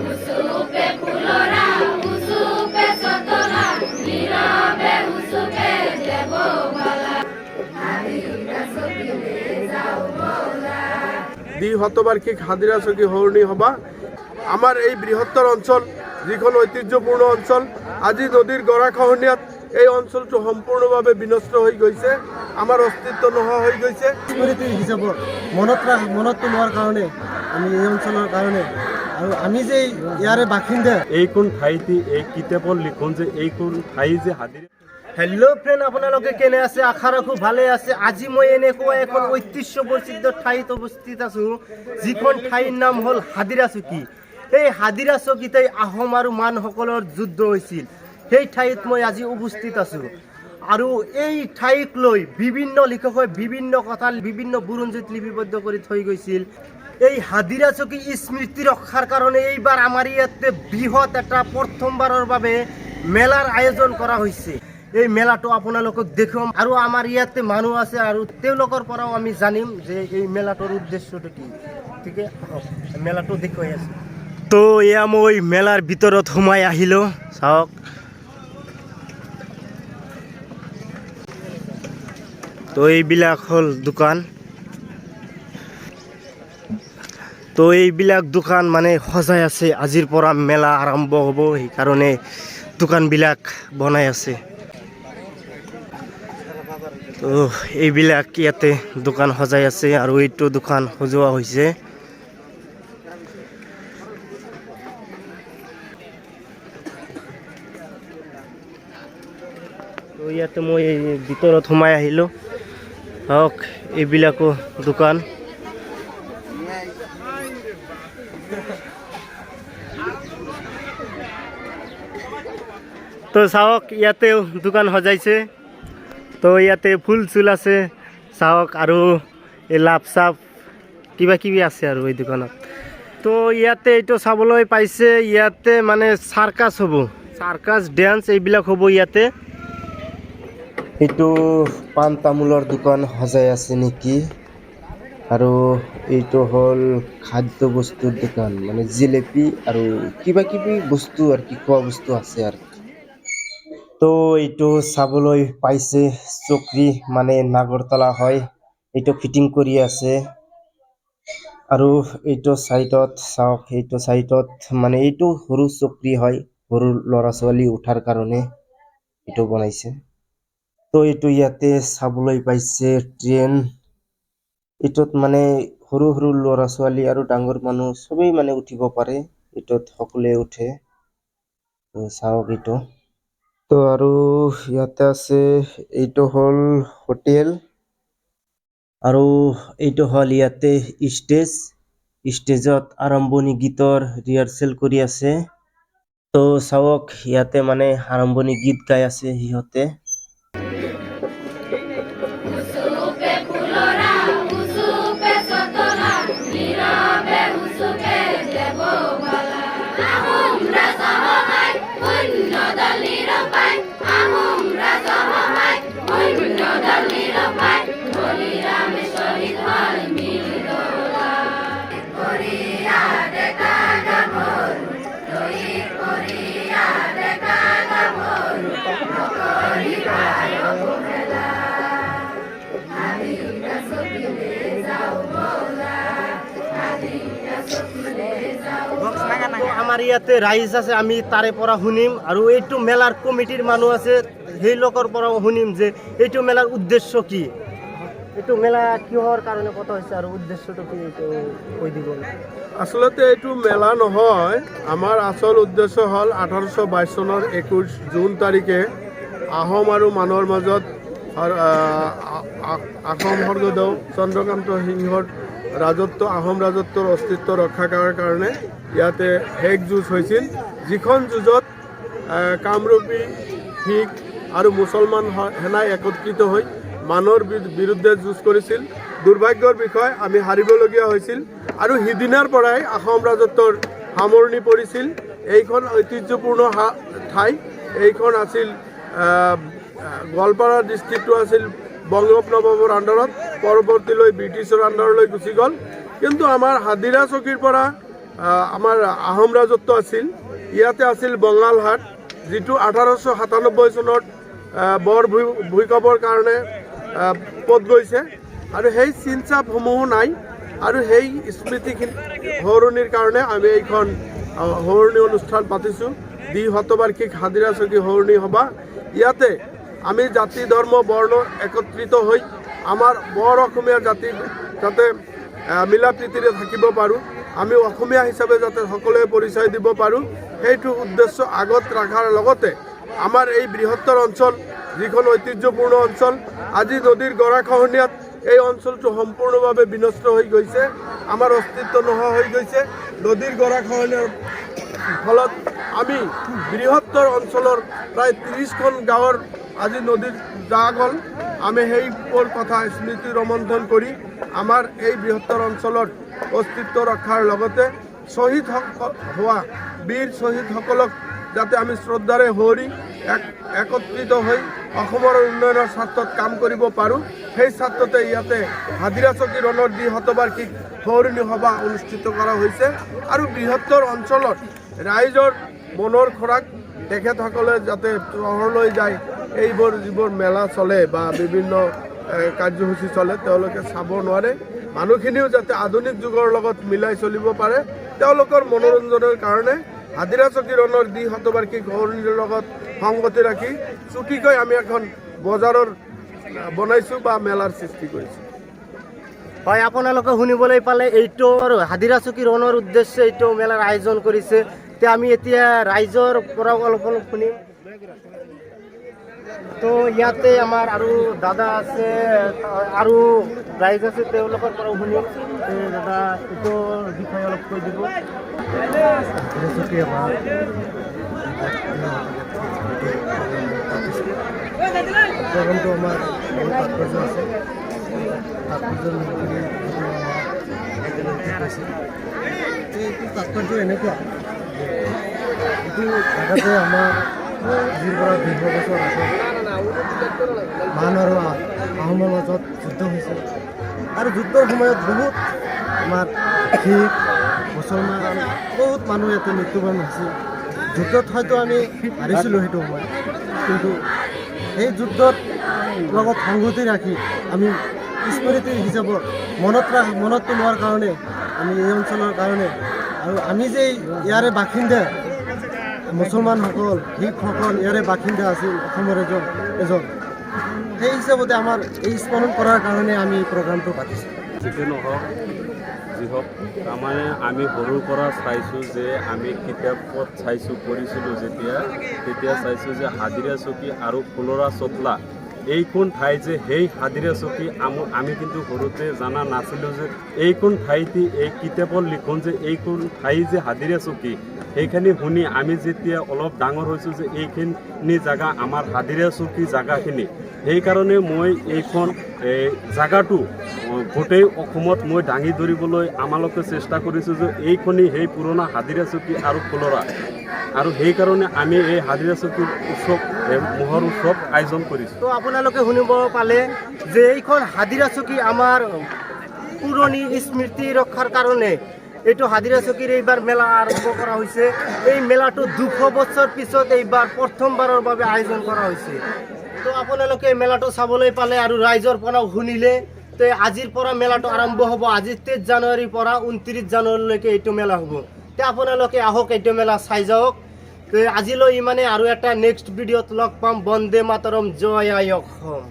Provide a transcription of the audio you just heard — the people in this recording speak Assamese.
উসুপে ফুলৰা উসুপে সতৰা নীৰবে উসুপে দেব বালা হাদিৰা সকিলে যাও বলা দি হতবাৰ্ষিক হাদিৰা চকী হৰণী সভা আমাৰ এই বৃহত্তৰ অঞ্চল যিখন ঐতিহ্যপূৰ্ণ অঞ্চল আজি নদীৰ গৰাখহনীয়াত এই অঞ্চলটো সম্পূৰ্ণভাৱে বিনষ্ট হৈ গৈছে আমাৰ অস্তিত্ব নোহোৱা হৈ গৈছে স্মৃতি হিচাপত মনত পেলোৱাৰ কাৰণে আমি এই অঞ্চলৰ কাৰণে আৰু আমি যে ইয়াৰে বাসিন্দা এইখন ঠাইতে এই কিতাপত লিখন যে এইখন ঠাই যে হাদিৰা হেল্ল' ফ্ৰেণ্ড আপোনালোকে কেনে আছে আশা ৰাখোঁ ভালে আছে আজি মই এনেকুৱা এখন ঐতিহ্য প্ৰসিদ্ধ ঠাইত অৱস্থিত আছোঁ যিখন ঠাইৰ নাম হ'ল হাদিৰা চকী এই হাদিৰা চকীতেই আহোম আৰু মানসকলৰ যুদ্ধ হৈছিল সেই ঠাইত মই আজি উপস্থিত আছোঁ আৰু এই ঠাইক লৈ বিভিন্ন লিখকে বিভিন্ন কথা বিভিন্ন বুৰঞ্জীত লিপিবদ্ধ কৰি থৈ গৈছিল এই হাদিৰা চকী স্মৃতি ৰক্ষাৰ কাৰণে এইবাৰ আমাৰ ইয়াতে বৃহৎ এটা প্ৰথমবাৰৰ বাবে মেলাৰ আয়োজন কৰা হৈছে এই মেলাটো আপোনালোকক দেখুৱাম আৰু আমাৰ ইয়াতে মানুহ আছে আৰু তেওঁলোকৰ পৰাও আমি জানিম যে এই মেলাটোৰ উদ্দেশ্যটো কি ঠিকে মেলাটো দেখুৱাই আছোঁ তো এয়া মই মেলাৰ ভিতৰত সোমাই আহিলোঁ চাওক তো এইবিলাক হ'ল দোকান তো এইবিলাক দোকান মানে সজাই আছে আজিৰ পৰা মেলা আৰম্ভ হ'ব সেইকাৰণে দোকানবিলাক বনাই আছে তো এইবিলাক ইয়াতে দোকান সজাই আছে আৰু এইটো দোকান সজোৱা হৈছে তো ইয়াতে মই ভিতৰত সোমাই আহিলোঁ হওক এইবিলাকো দোকান তো চাওক ইয়াতেও দোকান সজাইছে তো ইয়াতে ফুল চুল আছে চাওক আৰু এই লাভ চাপ কিবা কিবি আছে আৰু এই দোকানত তো ইয়াতে এইটো চাবলৈ পাইছে ইয়াতে মানে চাৰ্কাছ হ'ব চাৰ্কাছ ডেন্স এইবিলাক হ'ব ইয়াতে এইটো পাণ তামোলৰ দোকান সজাই আছে নেকি আৰু এইটো হ'ল খাদ্য বস্তুৰ দোকান মানে জিলেপি আৰু কিবা কিবি বস্তু আৰু কি খোৱা বস্তু আছে আৰু তো এইটো চাবলৈ পাইছে চকৰি মানে নাগৰতলা হয় এইটো ফিটিং কৰি আছে আৰু এইটো সাইডত চাওক এইটো সাইডত মানে এইটো সৰু চকৰি হয় সৰু ল'ৰা ছোৱালী উঠাৰ কাৰণে এইটো বনাইছে তো এইটো ইয়াতে চাবলৈ পাইছে ট্ৰেইন এইটোত মানে সৰু সৰু ল'ৰা ছোৱালী আৰু ডাঙৰ মানুহ সবেই মানে উঠিব পাৰে এইটোত সকলোৱে উঠে তো চাওক এইটো তো আৰু ইয়াতে আছে এইটো হ'ল হোটেল আৰু এইটো হ'ল ইয়াতে ষ্টেজত আৰম্ভণি গীতৰ ৰিহাৰ্চেল কৰি আছে তো চাওক ইয়াতে মানে আৰম্ভণি গীত গাই আছে সিহঁতে উসুপে ফুলরা উসুপে সতরা নীরবে উসুপে দেব বালা আহোমরা সহায় অন্য দলির পায় আহোমরা সহায় অন্য দলির পায় বলিরাম শহীদ হয় মিলদোলা করিয়া দেখা গাবর লই করিয়া দেখা গাবর নকরি পায় অবহেলা হাদিরা সকিলে যাও বলা হাদিরা সকিলে যাও আমাৰ ইয়াতে ৰাইজ আছে আমি তাৰে পৰা শুনিম আৰু এইটো মেলাৰ কমিটিৰ মানুহ আছে সেই লোকৰ পৰাও শুনিম যে এইটো মেলাৰ উদ্দেশ্য কি এইটো মেলা কিহৰ কাৰণে পতা হৈছে আৰু উদ্দেশ্যটো কি এইটো কৈ দিব আচলতে এইটো মেলা নহয় আমাৰ আচল উদ্দেশ্য হ'ল 1822 চনৰ 21 জুন তাৰিখে আহোম আৰু মানুহৰ মাজত আহোম স্বৰ্গদেউ চন্দ্ৰকান্ত সিংহৰ ৰাজত্ব আহোম ৰাজত্বৰ অস্তিত্ব ৰক্ষা কৰাৰ কাৰণে ইয়াতে শেষ যুঁজ হৈছিল যিখন যুঁজত কামৰূপী শিখ আৰু মুছলমান সেনাই একত্ৰিত হৈ মানুহৰ বিৰুদ্ধে যুঁজ কৰিছিল দুৰ্ভাগ্যৰ বিষয় আমি হাৰিবলগীয়া হৈছিল আৰু সিদিনাৰ পৰাই আহোম ৰাজত্বৰ সামৰণি পৰিছিল এইখন ঐতিহ্যপূৰ্ণ ঠাই এইখন আছিল গোৱালপাৰা ডিষ্ট্ৰিক্টটো আছিল বংগোপ নৱাবৰ আণ্ডাৰত পৰৱৰ্তীলৈ ব্ৰিটিছৰ আণ্ডাৰলৈ গুচি গ'ল কিন্তু আমাৰ হাদিৰা চকীৰ পৰা আমাৰ আহোম ৰাজত্ব আছিল। ইয়াতে আছিল বঙালহাট, যিটো 1897 চনত বৰ ভূঁইকঁপৰ কাৰণে পদ গৈছে, আৰু সেই চিনচাপসমূহো নাই। আৰু সেই স্মৃতিখিনি সোঁৱৰণিৰ কাৰণে আমি এইখন সোঁৱৰণি অনুষ্ঠান পাতিছোঁ, দ্বি-শতবাৰ্ষিক হাজিৰা চকী সোঁৱৰণি সভা। ইয়াতে আমি জাতি ধৰ্ম বৰ্ণ একত্ৰিত হৈ আমাৰ বৰ অসমীয়া জাতি যাতে মিলা প্ৰীতিৰে থাকিব পাৰোঁ, আমি অসমীয়া হিচাপে যাতে সকলোৱে পৰিচয় দিব পাৰোঁ, সেইটো উদ্দেশ্য আগত ৰখাৰ লগতে আমাৰ এই বৃহত্তৰ অঞ্চল, যিখন ঐতিহ্যপূৰ্ণ অঞ্চল, আজি নদীৰ গৰাখহনীয়াত এই অঞ্চলটো সম্পূৰ্ণভাৱে বিনষ্ট হৈ গৈছে, আমাৰ অস্তিত্ব নোহোৱা হৈ গৈছে। নদীৰ গৰাখহনীয়াৰ ফলত আমি বৃহত্তৰ অঞ্চলৰ প্ৰায় 30খন গাঁৱৰ আজি নদীত যা গ'ল। আমি সেইবোৰ কথা স্মৃতি ৰমন্থন কৰি আমাৰ এই বৃহত্তৰ অঞ্চলৰ অস্তিত্ব ৰক্ষাৰ লগতে শ্বহীদ হোৱা বীৰ শ্বহীদসকলক যাতে আমি শ্ৰদ্ধাৰে সুঁৱৰি একত্ৰিত হৈ অসমৰ উন্নয়নৰ স্বাৰ্থত কাম কৰিব পাৰোঁ, সেই স্বাৰ্থতে ইয়াতে হাজিৰা চকী ৰণৰ দ্বি-শতবাৰ্ষিক সোঁৱৰণি সভা অনুষ্ঠিত কৰা হৈছে। আৰু বৃহত্তৰ অঞ্চলত ৰাইজৰ মনৰ খোৰাক তেখেতসকলে যাতে চহৰলৈ যায়, এইবোৰ যিবোৰ মেলা চলে বা বিভিন্ন কাৰ্যসূচী চলে, তেওঁলোকে চাব নোৱাৰে। মানুহখিনিও যাতে আধুনিক যুগৰ লগত মিলাই চলিব পাৰে, তেওঁলোকৰ মনোৰঞ্জনৰ কাৰণে হাজিৰা চকী ৰণৰ দ্বি-শতবাৰ্ষিক সোঁৱৰণিৰ লগত সংগতি ৰাখি চুটিকৈ আমি এখন বজাৰৰ বনাইছোঁ বা মেলাৰ সৃষ্টি কৰিছোঁ। হয়, আপোনালোকে শুনিবলৈ পালে এইটো আৰু হাজিৰা চকী ৰণৰ উদ্দেশ্যে এইটো মেলাৰ আয়োজন কৰিছে। তে আমি এতিয়া ৰাইজৰ পৰা অলপ শুনিম। তো ইয়াতে আমাৰ আৰু দাদা আছে আৰু ৰাইজ আছে, তেওঁলোকৰ পৰাও শুনিম। দাদা এইটোৰ বিষয়ে অলপ কৈ দিব। প্ৰগ্ৰামটো আমাৰ বহুত তাৎপৰ্য আছে। এইটো তাৎপৰ্য এনেকুৱা, এইটো জেগাতে আমাৰ আজিৰ পৰা 200 বছৰ আগত মান আৰু আহোমৰ মাজত যুদ্ধ হৈছিল, আৰু যুদ্ধৰ সময়ত বহুত আমাৰ শিখ মুছলমান বহুত মানুহ ইয়াতে মৃত্যুবৰণ হৈছিল। যুদ্ধত হয়তো আমি হাৰিছিলোঁ সেইটো সময়ত, কিন্তু সেই যুদ্ধত লগত সংগতি ৰাখি আমি স্মৃতি হিচাপত মনত লোৱাৰ কাৰণে আমি এই অঞ্চলৰ কাৰণে, আৰু আমি যে ইয়াৰে বাসিন্দা মুছলমানসকল শিখসকল ইয়াৰে বাসিন্দা আছিল অসমৰ এজন, সেই হিচাপতে আমাৰ এই স্মৰণ কৰাৰ কাৰণে আমি এই প্ৰগ্ৰামটো পাতিছোঁ। যিকি নহওক যি হওক, তাৰমানে আমি সৰুৰ পৰা চাইছোঁ যে আমি কিতাপত চাইছোঁ, পঢ়িছিলোঁ তেতিয়া চাইছোঁ যে হাজিৰা চকী আৰু ফুলৰা চোটলা এইখন ঠাই যে সেই হাজিৰা চকী আমি কিন্তু সৰুতে জানা নাছিলোঁ যে এইখন ঠাইতে এই কিতাপৰ লিখন যে এইখন ঠাই যে হাজিৰা চকী, সেইখিনি শুনি আমি যেতিয়া অলপ ডাঙৰ হৈছোঁ যে এইখিনি জেগা আমাৰ হাজিৰা চকী জেগাখিনি। সেইকাৰণে মই এইখন জেগাটো গোটেই অসমত মই দাঙি ধৰিবলৈ আমালোকে চেষ্টা কৰিছোঁ যে এইখনি সেই পুৰণা হাজিৰা চকী আৰু ফুলৰা, আৰু সেইকাৰণে আমি এই হাজিৰা চকীৰ উৎসৱ মহৰ উৎসৱ আয়োজন কৰিছোঁ। তো আপোনালোকে শুনিব পালে যে এইখন হাজিৰা চকী আমাৰ পুৰণি স্মৃতি ৰক্ষাৰ কাৰণে এইটো হাজিৰা চকীৰ এইবাৰ মেলা আৰম্ভ কৰা হৈছে। এই মেলাটো 200 বছৰ পিছত এইবাৰ প্ৰথমবাৰৰ বাবে আয়োজন কৰা হৈছে। তো আপোনালোকে মেলাটো চাবলৈ পালে আৰু ৰাইজৰ পৰাও শুনিলে। তো আজিৰ পৰা মেলাটো আৰম্ভ হ'ব। আজি 23 জানুৱাৰীৰ পৰা 29 জানুৱাৰীলৈকে এইটো মেলা হ'ব। তো আপোনালোকে আহক, এইটো মেলা চাই যাওক। তো আজিলৈ ইমানে, আৰু এটা নেক্সট ভিডিঅ'ত লগ পাম। বন্দে মাতৰম, জয় আই অসম।